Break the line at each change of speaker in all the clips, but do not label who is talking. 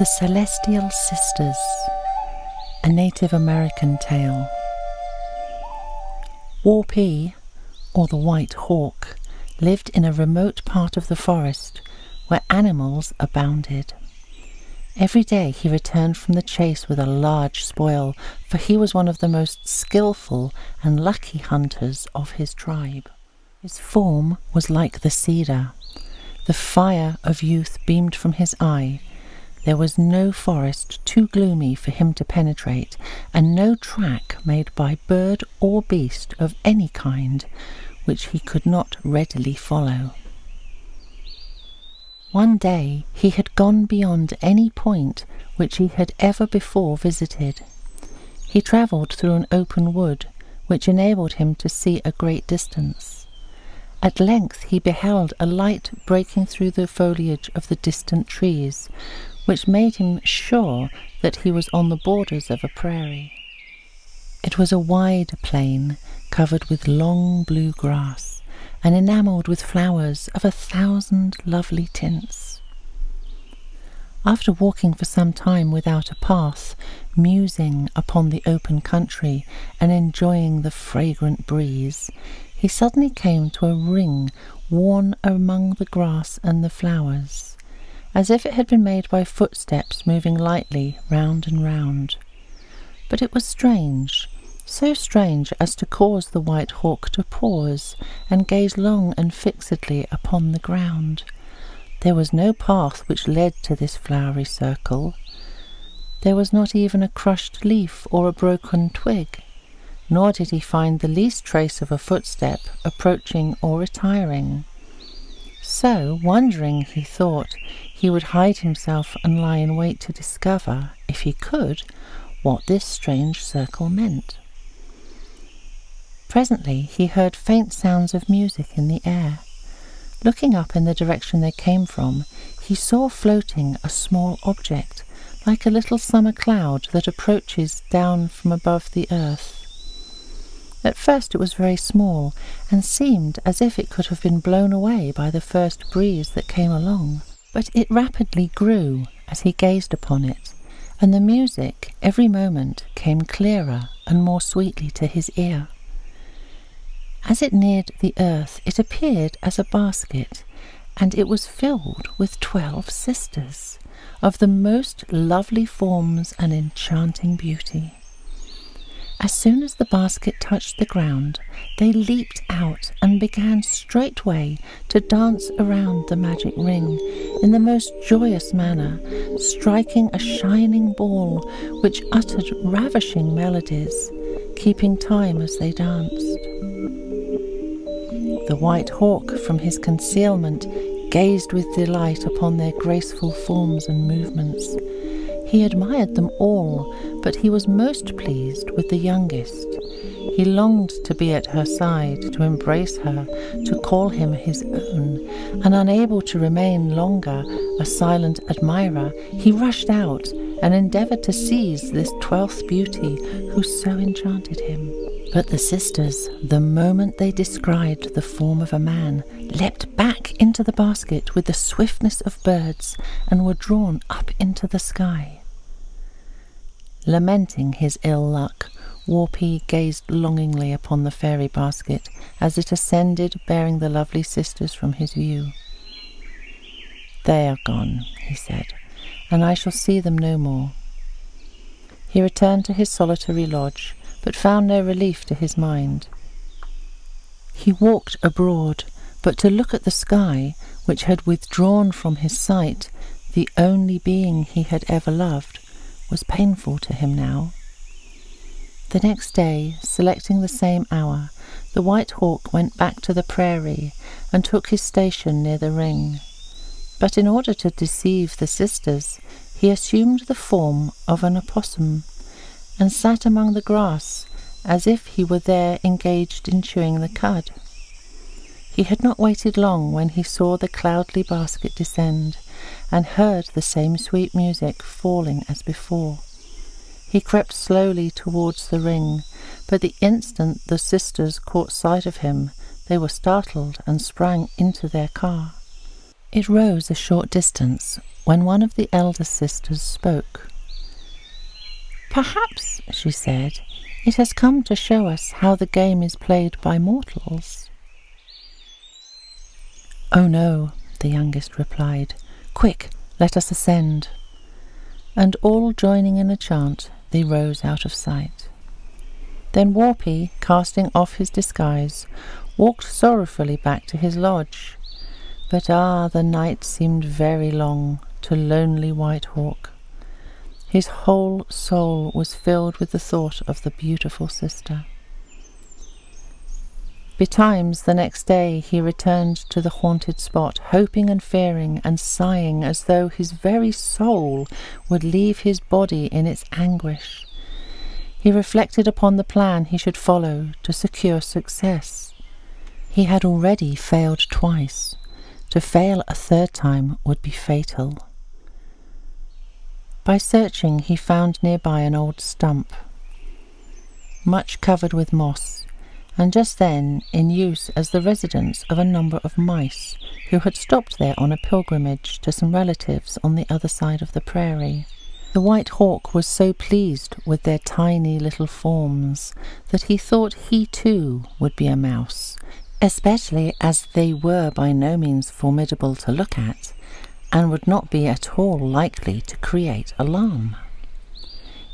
The Celestial Sisters, a Native American tale. Warpee, or the White Hawk, lived in a remote part of the forest where animals abounded. Every day he returned from the chase with a large spoil, for he was one of the most skillful and lucky hunters of his tribe. His form was like the cedar. The fire of youth beamed from his eye. There was no forest too gloomy for him to penetrate, and no track made by bird or beast of any kind which he could not readily follow. One day he had gone beyond any point which he had ever before visited. He travelled through an open wood, which enabled him to see a great distance. At length he beheld a light breaking through the foliage of the distant trees, which made him sure that he was on the borders of a prairie. It was a wide plain, covered with long blue grass, and enamelled with flowers of 1,000 lovely tints. After walking for some time without a path, musing upon the open country and enjoying the fragrant breeze, he suddenly came to a ring worn among the grass and the flowers, as if it had been made by footsteps moving lightly round and round. But it was strange, so strange as to cause the White Hawk to pause and gaze long and fixedly upon the ground. There was no path which led to this flowery circle. There was not even a crushed leaf or a broken twig, nor did he find the least trace of a footstep approaching or retiring. So, wondering, he thought he would hide himself and lie in wait to discover, if he could, what this strange circle meant. Presently he heard faint sounds of music in the air. Looking up in the direction they came from, he saw floating a small object, like a little summer cloud that approaches down from above the earth. At first it was very small, and seemed as if it could have been blown away by the first breeze that came along. But it rapidly grew as he gazed upon it, and the music every moment came clearer and more sweetly to his ear. As it neared the earth, it appeared as a basket, and it was filled with 12 sisters, of the most lovely forms and enchanting beauty. As soon as the basket touched the ground, they leaped out and began straightway to dance around the magic ring in the most joyous manner, striking a shining ball which uttered ravishing melodies, keeping time as they danced. The White Hawk, from his concealment, gazed with delight upon their graceful forms and movements. He admired them all, but he was most pleased with the youngest. He longed to be at her side, to embrace her, to call him his own, and unable to remain longer a silent admirer, he rushed out and endeavoured to seize this 12th beauty who so enchanted him. But the sisters, the moment they descried the form of a man, leapt back into the basket with the swiftness of birds and were drawn up into the sky. Lamenting his ill luck, Warpee gazed longingly upon the fairy basket as it ascended, bearing the lovely sisters from his view. "They are gone," he said, "and I shall see them no more." He returned to his solitary lodge, but found no relief to his mind. He walked abroad, but to look at the sky, which had withdrawn from his sight the only being he had ever loved, was painful to him now. The next day, selecting the same hour, the White Hawk went back to the prairie and took his station near the ring. But in order to deceive the sisters, he assumed the form of an opossum and sat among the grass as if he were there engaged in chewing the cud. He had not waited long when he saw the cloudly basket descend, and heard the same sweet music falling as before. He crept slowly towards the ring, but the instant the sisters caught sight of him, they were startled and sprang into their car. It rose a short distance, when one of the elder sisters spoke. "Perhaps," she said, "it has come to show us how the game is played by mortals." "Oh no," the youngest replied. "Quick, let us ascend." And all joining in a chant, they rose out of sight. Then Warpie, casting off his disguise, walked sorrowfully back to his lodge. But the night seemed very long to lonely White Hawk. His whole soul was filled with the thought of the beautiful sister. Betimes the next day he returned to the haunted spot, hoping and fearing and sighing as though his very soul would leave his body in its anguish. He reflected upon the plan he should follow to secure success. He had already failed twice. To fail a third time would be fatal. By searching, he found nearby an old stump, much covered with moss, and just then in use as the residence of a number of mice who had stopped there on a pilgrimage to some relatives on the other side of the prairie. The White Hawk was so pleased with their tiny little forms that he thought he too would be a mouse, especially as they were by no means formidable to look at, and would not be at all likely to create alarm.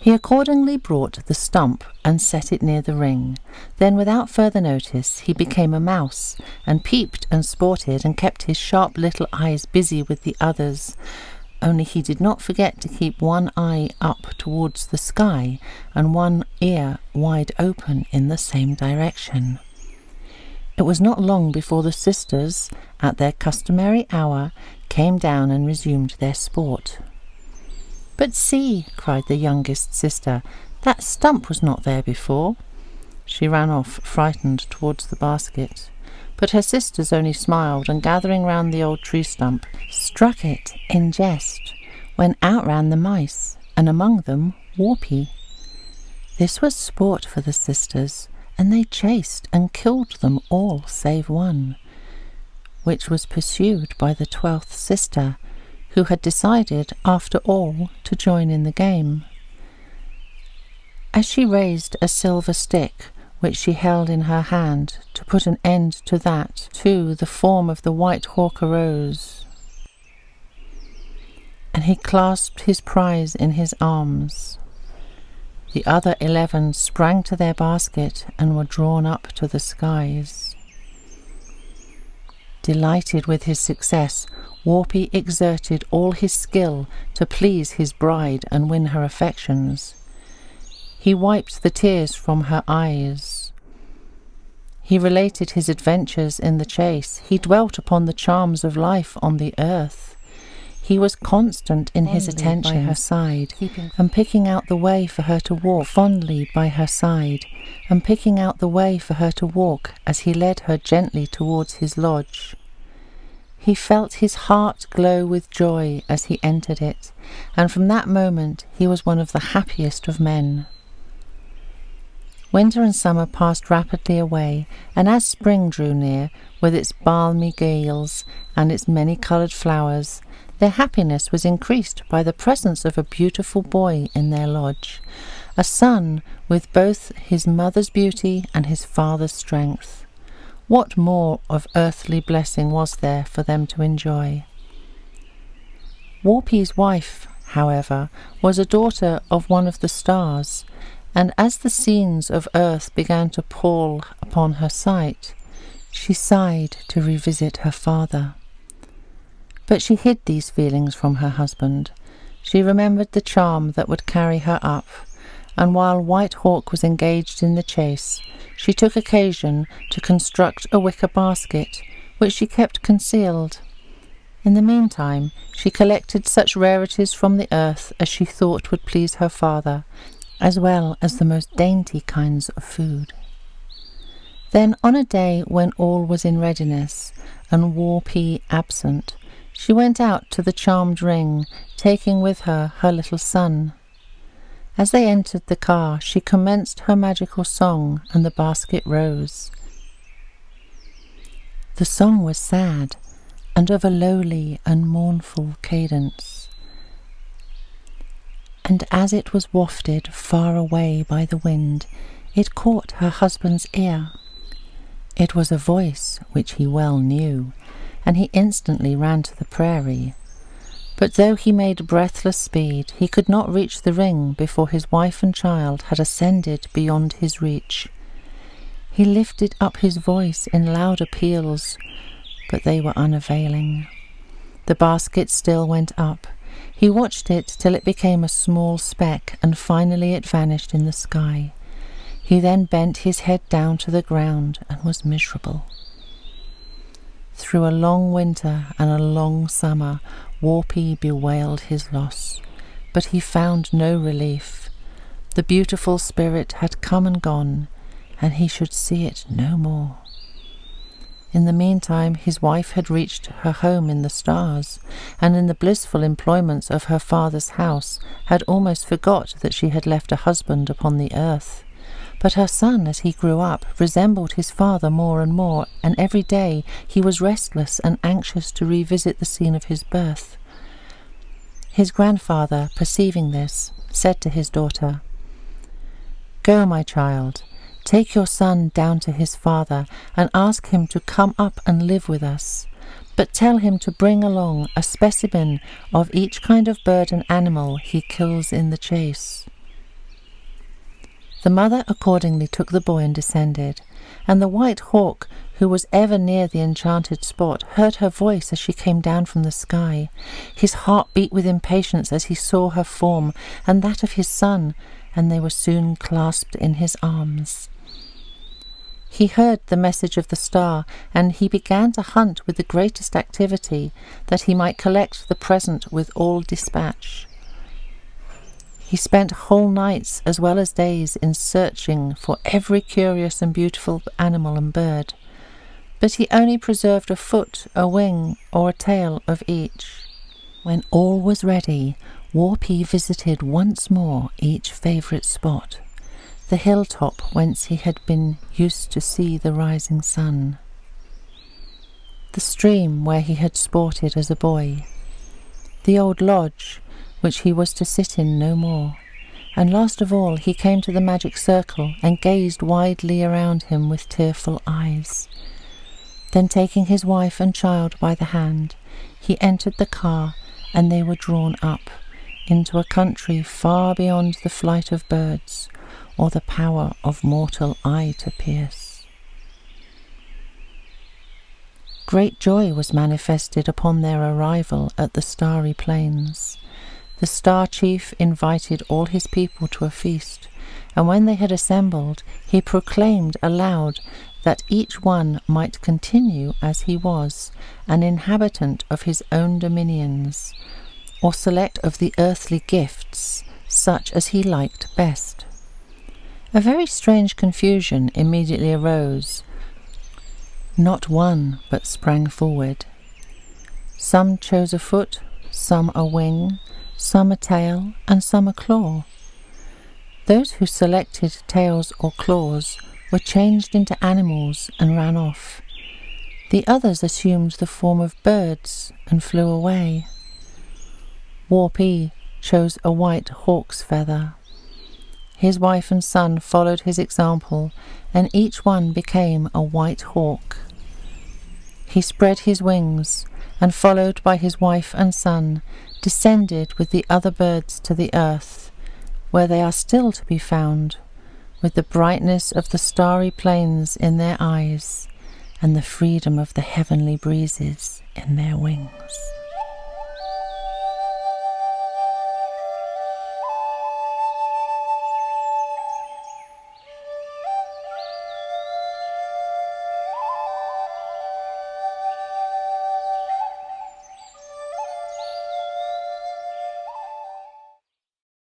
He accordingly brought the stump and set it near the ring. Then, without further notice, he became a mouse, and peeped and sported, and kept his sharp little eyes busy with the others. Only he did not forget to keep one eye up towards the sky, and one ear wide open in the same direction. It was not long before the sisters, at their customary hour, came down and resumed their sport. "But see," cried the youngest sister, "that stump was not there before." She ran off, frightened, towards the basket. But her sisters only smiled, and gathering round the old tree stump, struck it in jest, when out ran the mice, and among them Warpie. This was sport for the sisters, and they chased and killed them all save one, which was pursued by the 12th sister, who had decided, after all, to join in the game. As she raised a silver stick, which she held in her hand, to put an end to that, too, the form of the White Hawk arose, and he clasped his prize in his arms. The other 11 sprang to their basket and were drawn up to the skies. Delighted with his success, Warpie exerted all his skill to please his bride and win her affections. He wiped the tears from her eyes. He related his adventures in the chase. He dwelt upon the charms of life on the earth. He was constant in his attention by her side, and picking out the way for her to walk fondly by her side, and picking out the way for her to walk as he led her gently towards his lodge. He felt his heart glow with joy as he entered it, and from that moment he was one of the happiest of men. Winter and summer passed rapidly away, and as spring drew near, with its balmy gales and its many-coloured flowers, their happiness was increased by the presence of a beautiful boy in their lodge, a son with both his mother's beauty and his father's strength. What more of earthly blessing was there for them to enjoy? Warpie's wife, however, was a daughter of one of the stars, and as the scenes of earth began to pall upon her sight, she sighed to revisit her father. But she hid these feelings from her husband. She remembered the charm that would carry her up, and while White Hawk was engaged in the chase, she took occasion to construct a wicker basket, which she kept concealed. In the meantime, she collected such rarities from the earth as she thought would please her father, as well as the most dainty kinds of food. Then, on a day when all was in readiness, and Warpie absent, she went out to the charmed ring, taking with her her little son. As they entered the car, she commenced her magical song, and the basket rose. The song was sad, and of a lowly and mournful cadence. and as it was wafted far away by the wind, it caught her husband's ear. It was a voice which he well knew, and he instantly ran to the prairie. But though he made breathless speed, he could not reach the ring before his wife and child had ascended beyond his reach. He lifted up his voice in loud appeals, but they were unavailing. The basket still went up. He watched it till it became a small speck, and finally it vanished in the sky. He then bent his head down to the ground and was miserable. Through a long winter and a long summer, Warpie bewailed his loss, but he found no relief. The beautiful spirit had come and gone, and he should see it no more. In the meantime, his wife had reached her home in the stars, and in the blissful employments of her father's house had almost forgot that she had left a husband upon the earth. But her son, as he grew up, resembled his father more and more, and every day he was restless and anxious to revisit the scene of his birth. His grandfather, perceiving this, said to his daughter, "Go, my child, take your son down to his father and ask him to come up and live with us, but tell him to bring along a specimen of each kind of bird and animal he kills in the chase." The mother accordingly took the boy and descended, and the white hawk, who was ever near the enchanted spot, heard her voice as she came down from the sky. His heart beat with impatience as he saw her form and that of his son, and they were soon clasped in his arms. He heard the message of the star, and he began to hunt with the greatest activity, that he might collect the present with all dispatch. He spent whole nights as well as days in searching for every curious and beautiful animal and bird, but he only preserved a foot, a wing, or a tail of each. When all was ready, Warpie visited once more each favourite spot, the hilltop whence he had been used to see the rising sun, the stream where he had sported as a boy, the old lodge which he was to sit in no more, and last of all he came to the magic circle and gazed widely around him with tearful eyes. Then taking his wife and child by the hand, he entered the car, and they were drawn up into a country far beyond the flight of birds, or the power of mortal eye to pierce. Great joy was manifested upon their arrival at the starry plains. The Star Chief invited all his people to a feast, and when they had assembled, he proclaimed aloud that each one might continue as he was, an inhabitant of his own dominions, or select of the earthly gifts such as he liked best. A very strange confusion immediately arose. Not one but sprang forward. Some chose a foot, some a wing, some a tail, and some a claw. Those who selected tails or claws were changed into animals and ran off. The others assumed the form of birds and flew away. Warpie chose a white hawk's feather. His wife and son followed his example, and each one became a white hawk. He spread his wings, and followed by his wife and son, descended with the other birds to the earth, where they are still to be found, with the brightness of the starry plains in their eyes, and the freedom of the heavenly breezes in their wings.